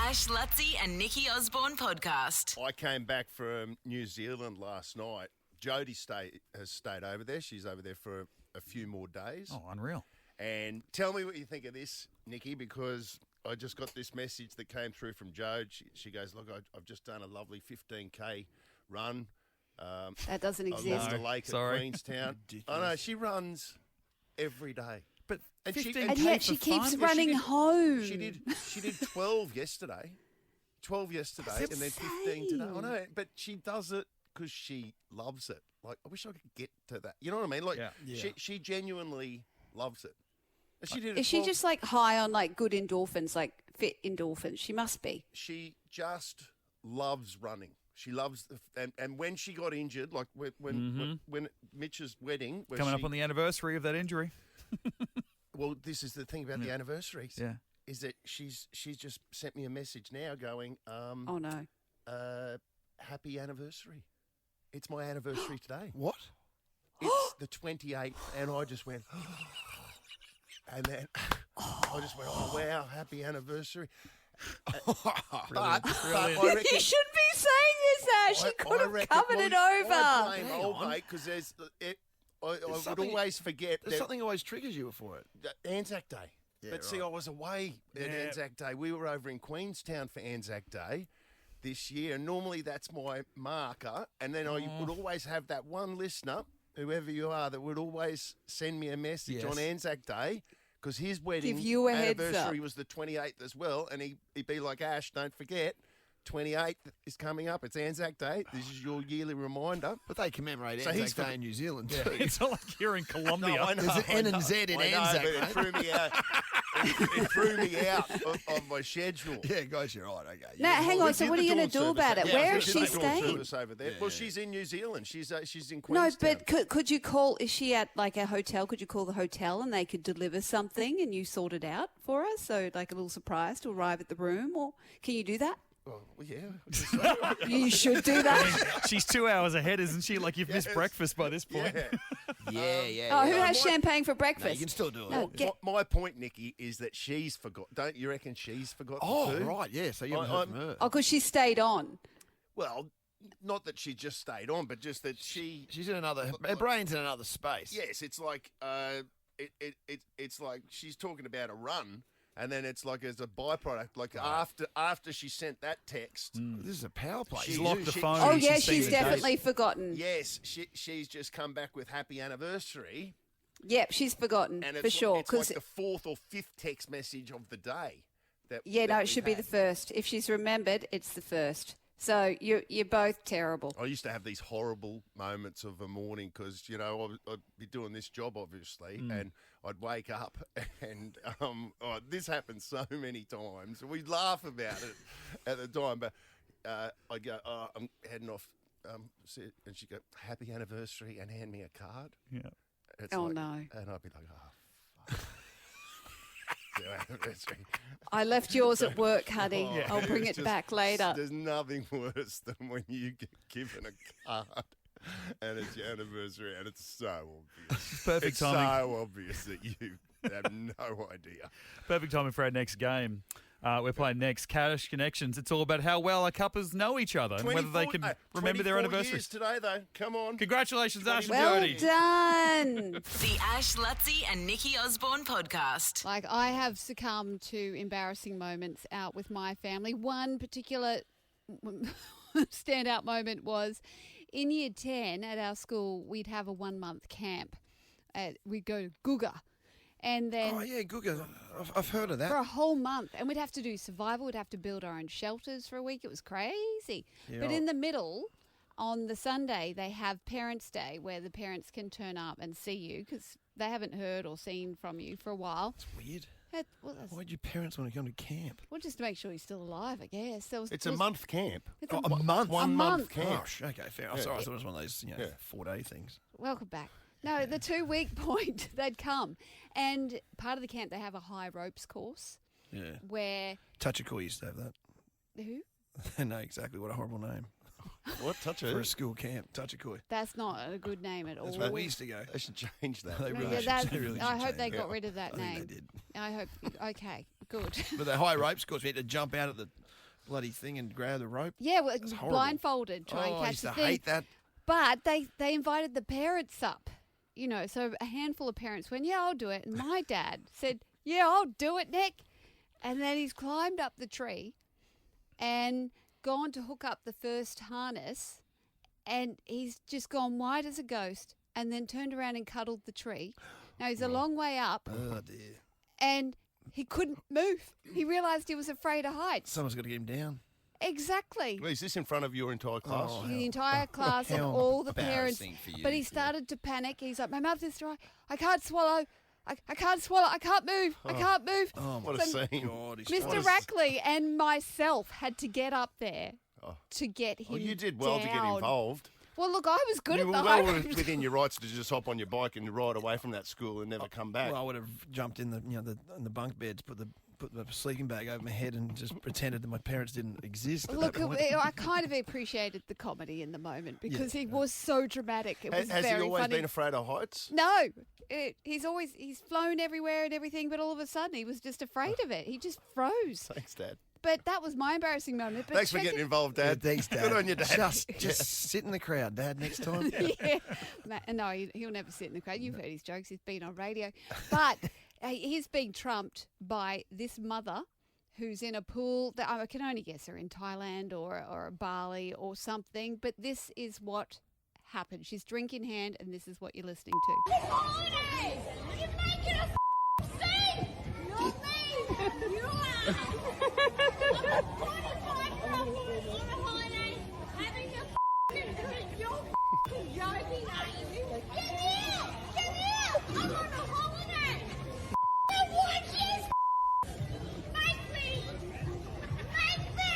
Ash, Luttsy and Nikki Osborne podcast. I came back from New Zealand last night. Jodie has stayed over there. She's over there for a few more days. Oh, unreal. And tell me what you think of this, Nikki, because I just got this message that came through from Jode. She goes, look, I've just done a lovely 15K run. That doesn't exist. Along the lake at Sorry. Queenstown. I know, she runs every day. But And 15K And yet for she keeps fun? running home. She did 12 yesterday. 12 yesterday That's and then 15 today. I insane. know, but she does it because she loves it. Like, I wish I could get to that. You know what I mean? Like, Yeah. She genuinely loves it. And she did it Is she 12 just like high on like good endorphins, like fit endorphins? She must be. She just loves running. She loves, and when she got injured, like when Mitch's wedding, where Coming up on the anniversary of that injury. well, this is the thing about the anniversaries. Yeah. Is that she's just sent me a message now going, Oh no. happy anniversary. It's my anniversary today. What? It's the 28th, and I just went, and then I just went, oh wow, happy anniversry. But I reckon, You shouldn't be saying this, Ash. You could have covered it over. I blame old mate because I would something- always forget that Something always triggers you for it. Anzac Day. Yeah, but see, right. I was away at Anzac Day. We were over in Queenstown for Anzac Day this year, and normally that's my marker. And then I would always have that one listener, whoever you are, that would always send me a message on Anzac Day because his wedding Give you a heads anniversary up. was the 28th as well. And he'd be like, Ash, don't forget, 28th is coming up. It's Anzac Day. This is your yearly reminder. But they commemorate So Anzac he's Day in New Zealand too. It's not like you're in Colombia. No, I know, There's an I N know, and Z in I know, Anzac, but it mate. threw me out. It threw me out of my schedule. Yeah, guys, you're right. Okay. Now, hang We on. So did what are the you going dawn to do service. about it? Yeah, Where we is did she the dawn staying? service over there. Well, she's in New Zealand. She's in No, Queenstown. but could you call? Is she at like a hotel? Could you call the hotel and they could deliver something and you sort it out for us? So like a little surprise to arrive at the room, or can you do that? Oh, well, yeah. You should do that. She's 2 hours ahead, isn't she? Like you've missed breakfast by this point. Yeah. Yeah. Oh, who yeah. has champagne for breakfast? No, you can still do it. No, get- My point, Nikki, is that she's forgot. Don't you reckon she's forgotten Oh, too? right. Yeah. So you haven't heard from her. Oh, because she stayed on. Well, not that she just stayed on, but just that she. She's in another. Her brain's in another space. Yes, it's like it's like she's talking about a run. And then it's like as a byproduct, like after she sent that text, This is a power play. She's locked the phone. Oh, and yeah, she's seen she's the date. definitely forgotten. yes, she's just come back with happy anniversary, Yep, she's forgotten and for it's sure. It's Because like the fourth or fifth text message of the day. yeah, no, that it should we've be the had. first. If she's remembered, it's the first. So you're both terrible. I used to have these horrible moments of a morning because, I'd be doing this job, obviously, and I'd wake up and this happens so many times. We'd laugh about it at the time, but I'd go, I'm heading off, and she'd go, happy anniversary, and hand me a card. Yeah. It's Oh, like- no. And I'd be like, fuck. Happy anniversary. I left yours at work, honey. Oh, I'll bring it's it just- back later. There's nothing worse than when you get given a card and it's your anniversary and it's so obvious. Perfect It's timing. so obvious that you have no idea. Perfect timing for our next game. We're playing next Cash Connections. It's all about how well our couples know each other and whether they can remember their 24 anniversaries. years today, though. Come on. Congratulations, Ash and Well Jody. done. The Ash, Luttsy and Nikki Osborne podcast. Like, I have succumbed to embarrassing moments out with my family. One particular standout moment was in year 10 at our school, we'd have a 1 month camp. We'd go to Guga. And then Oh, yeah, Guga. I've heard of that. for a whole month. And we'd have to do survival. We'd have to build our own shelters for a week. It was crazy. But in the middle, on the Sunday, they have Parents' Day where the parents can turn up and see you because they haven't heard or seen from you for a while. It's weird. Well, Why'd your parents want to come to camp? just to make sure he's still alive, I guess. It's a month camp. It's Oh, a month? One month Oh, camp. okay, fair. I'm sorry. I thought it was one of those 4-day things. Welcome back. No, the 2-week point, they'd come. And part of the camp, they have a high ropes course Yeah. where... Touchakoi used to have that. Who? I know exactly. What a horrible name. What? Touch For a it? school camp. Touchakoi. That's not a good name at all. That's where we used to go. They should change that. They No, really yeah, should. that's, They really I should hope they change got it. rid of that I think name. they did. I hope. Okay, good. But the high ropes course, we had to jump out of the bloody thing and grab the rope. Yeah, well, That's horrible. blindfolded, try and I catch used the to thing. hate that. But they invited the parents up, so a handful of parents went, yeah, I'll do it. And my dad said, yeah, I'll do it, Nick. And then he's climbed up the tree and gone to hook up the first harness, and he's just gone white as a ghost and then turned around and cuddled the tree. Now, he's a long way up, Oh, dear. and he couldn't move. He realised he was afraid of heights. Someone's got to get him down. Exactly. Well, is this in front of your entire class? Oh, The entire class and how all the parents. embarrassing for you, But he yeah. started to panic. He's like, my mouth is dry. I can't swallow. I can't swallow. I can't move. I can't move. Oh, What my a scene. God. He's Mr. Rackley and myself had to get up there Oh. to get him Well, you did well to get down. involved. Well, look, I was good You at were the well high ropes. within your rights to just hop on your bike and ride away from that school and never come back. Well, I would have jumped in the bunk beds, put the sleeping bag over my head, and just pretended that my parents didn't exist. At Look, that point. I kind of appreciated the comedy in the moment because he was so dramatic. It was Has he very always funny. been afraid of heights? No, he's flown everywhere and everything, but all of a sudden he was just afraid of it. He just froze. Thanks, Dad. But that was my embarrassing moment. But Thanks for check getting it- involved, Dad. Yeah, thanks, Dad. Good on you, Dad. Just sit in the crowd, Dad, next time. Yeah. No, he'll never sit in the crowd. You've heard his jokes. He's been on radio. But he's being trumped by this mother who's in a pool that I can only guess are in Thailand or Bali or something. But this is what happened. She's drink in hand, and this is what you're listening to. Holidays! You're making us sing! Not me! You are! I'm 45 couples on a holiday having a drink. You're joking, are you? Get here! Get here! I'm on a holiday! Watch this! Make me! Make me!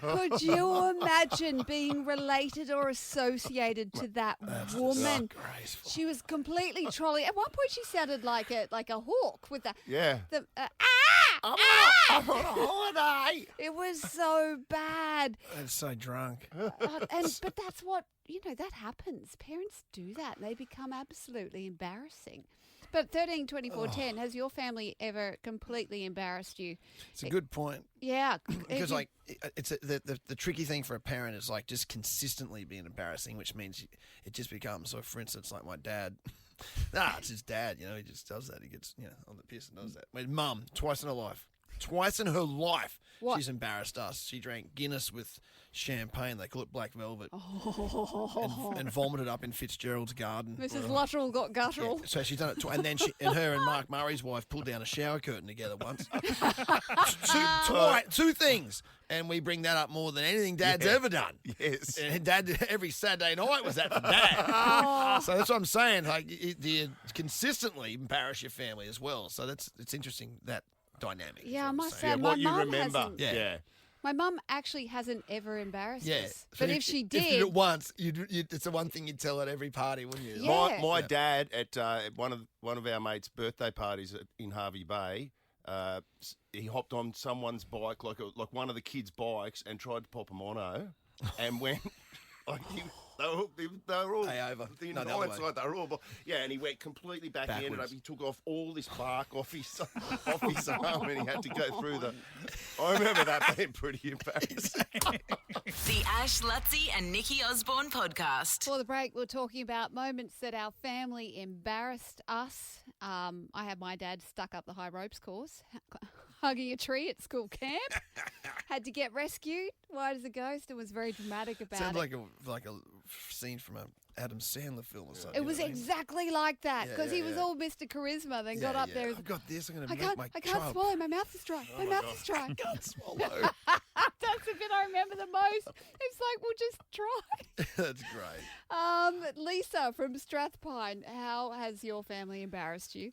Could you imagine being related or associated to that woman? Disgraceful. She was completely trolling. At one point, she sounded like a hawk with the Yeah. ah! I'm on a holiday. It was so bad. I'm so drunk. But that's what that happens. Parents do that, and they become absolutely embarrassing. But 13, 24, 10, has your family ever completely embarrassed you? It's a good point. Yeah, Because it's the tricky thing for a parent is like just consistently being embarrassing, which means it just becomes. So, for instance, like my dad, it's his dad. He just does that. He gets on the piss and does that. My mum, twice in her life, What? she's embarrassed us. She drank Guinness with champagne. They call it black velvet, and vomited up in Fitzgerald's garden. Mrs. Luttrell got guttural. Yeah, so she's done it, and then her and Mark Murray's wife pulled down a shower curtain together once. two things, and we bring that up more than anything Dad's ever done. Yes. And Dad every Saturday night was that for Dad. So that's what I'm saying. Like, you consistently embarrass your family as well. So it's interesting that dynamic. is Yeah, what I I'm must saying. say, What my you mum remember. hasn't. Yeah. My mum actually hasn't ever embarrassed Yeah, us. So But if she If you did did, it once, it's the one thing you'd tell at every party, wouldn't you? Yeah. My dad at one of our mates' birthday parties in Harvey Bay, he hopped on someone's bike, like one of the kids' bikes, and tried to pop a mono, and went they were all Hey, over. In No, the other way. hindsight, they were all and he went completely back. He ended up. Backwards. He took off all this bark off his arm, and he had to go through the. I remember that being pretty embarrassing. The Ash, Luttsy and Nikki Osborne podcast. before the break, we we're talking about moments that our family embarrassed us. I had my dad stuck up the high ropes course, hugging a tree at school camp. Had to get rescued, white as a ghost, and was very dramatic about Sounds it. like a scene from a Adam Sandler film or something. It was exactly like that because Yeah, he was yeah. all Mr. Charisma. Then got up there. I've got this. I'm going to I make can't, my I can't child. swallow. My mouth is dry. My mouth is dry. Can't swallow. That's the bit I remember the most. It's like, we'll just try. That's great. Lisa from Strathpine, how has your family embarrassed you?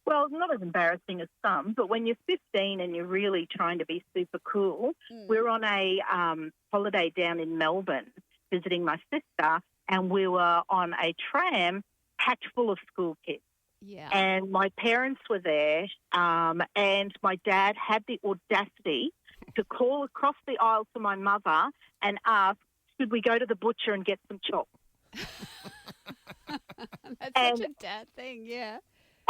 Well, not as embarrassing as some, but when you're 15 and you're really trying to be super cool, we're on a holiday down in Melbourne visiting my sister, and we were on a tram packed full of school kids. Yeah. And my parents were there, and my dad had the audacity to call across the aisle to my mother and ask, should we go to the butcher and get some chops? That's And- such a dad thing, yeah.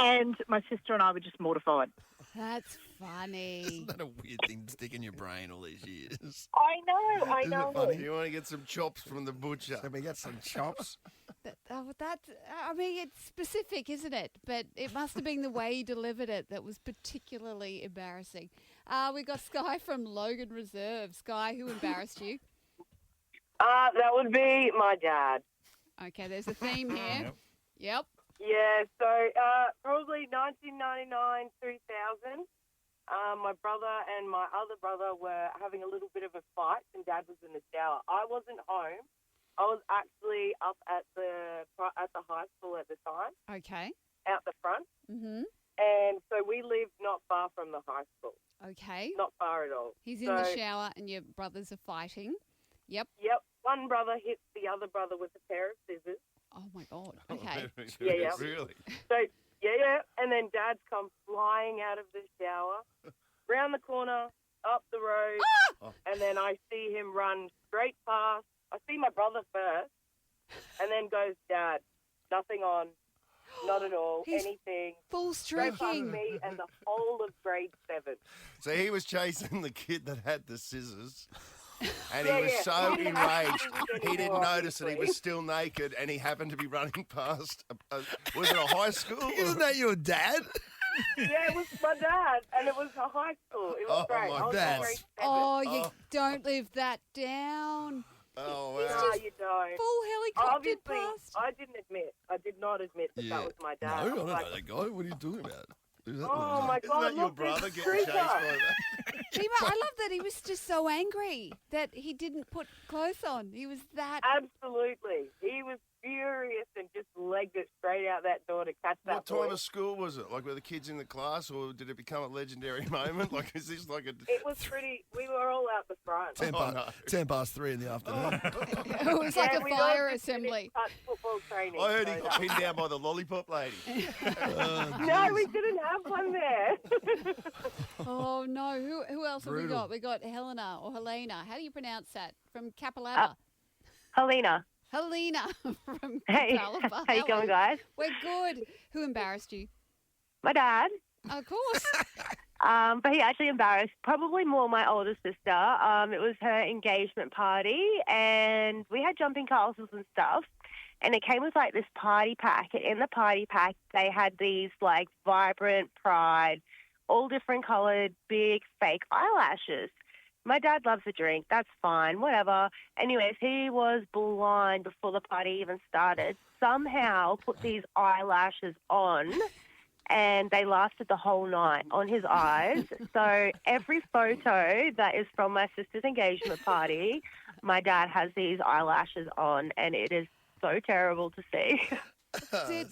And my sister and I were just mortified. That's funny. Isn't that a weird thing to stick in your brain all these years? I know. Isn't it funny? You want to get some chops from the butcher. Can we get some chops? I mean, it's specific, isn't it? But it must have been the way he delivered it that was particularly embarrassing. We got Sky from Logan Reserve. Sky, who embarrassed you? That would be my dad. Okay, there's a theme here. Yep. Yeah, so probably 1999, 2000. My brother and my other brother were having a little bit of a fight, and Dad was in the shower. I wasn't home. I was actually up at the high school at the time. Okay. Out the front. Mm-hmm. And so we lived not far from the high school. Okay. Not far at all. He's in the shower, and your brothers are fighting. Yep. Yep. One brother hits the other brother with a pair of scissors. Oh, my God. Okay. Yeah. Really? So, yeah. And then Dad's come flying out of the shower, round the corner, up the road, and then I see him run straight past. I see my brother first, and then goes, Dad, nothing on, not at all, He's anything. Full Straight past streaking. me and the whole of grade 7. So he was chasing the kid that had the scissors. And Yeah, he was yeah. so He didn't enraged, actually he didn't anymore, notice that he was obviously. still naked, and he happened to be running past. Was it a high school? Isn't that your dad? Yeah, it was my dad, and it was a high school. It was Oh, great. my I was in God. grade 7. Oh, you don't live that down. Oh, He's wow. No, just you don't. Full helicoptered Obviously, past. I did not admit that that was my No, dad. I don't know Like, that guy. What are you talking about? Who's that oh, my Isn't God, that your look, there's brother a getting chased trooper. by that? Dima, I love that he was just so angry that he didn't put clothes on. He was that. Absolutely. He was furious and just legged it straight out that door to catch that What time boy. of school was it? Like, were the kids in the class, or did it become a legendary moment? Like, is this like a... It was pretty, we were all out the front. 10 past 3 in the afternoon. It was like a we'd all fire just finished assembly. touch football training. I heard he so got pinned down by the lollipop lady. No, we didn't have one there. Oh no! Who else have we Brutal. got? We got Helena or Helena. How do you pronounce that? From Capilata. Helena. Helena from Hey, Capilata. how you going, guys? We're good. Who embarrassed you? My dad. Of course. But he actually embarrassed probably more my older sister. It was her engagement party, and we had jumping castles and stuff. And it came with like this party pack. And in the party pack, they had these like vibrant pride, all different coloured, big fake eyelashes. My dad loves a drink. That's fine, whatever. Anyways, he was blind before the party even started. Somehow put these eyelashes on, and they lasted the whole night on his eyes. So every photo that is from my sister's engagement party, my dad has these eyelashes on, and it is so terrible to see.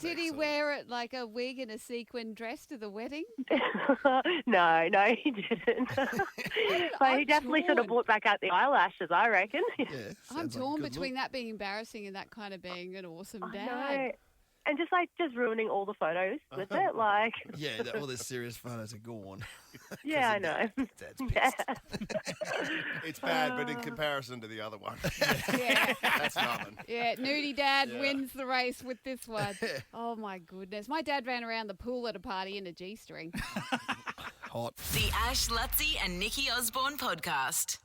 Did he wear it like a wig and a sequin dress to the wedding? No, he didn't. But he definitely should have brought back out the eyelashes, I reckon. Yeah, I'm sounds like torn a good between look. that being embarrassing and that kind of being an awesome I dad. know. And just ruining all the photos with it, like. Yeah, all the serious photos are gone. Yeah, I know. Dad's pissed. It's bad, but in comparison to the other one, Yeah. that's nothing. Yeah, Nudie Dad wins the race with this one. Oh my goodness. My dad ran around the pool at a party in a G-string. Hot. The Ash, Luttsy and Nikki Osborne podcast.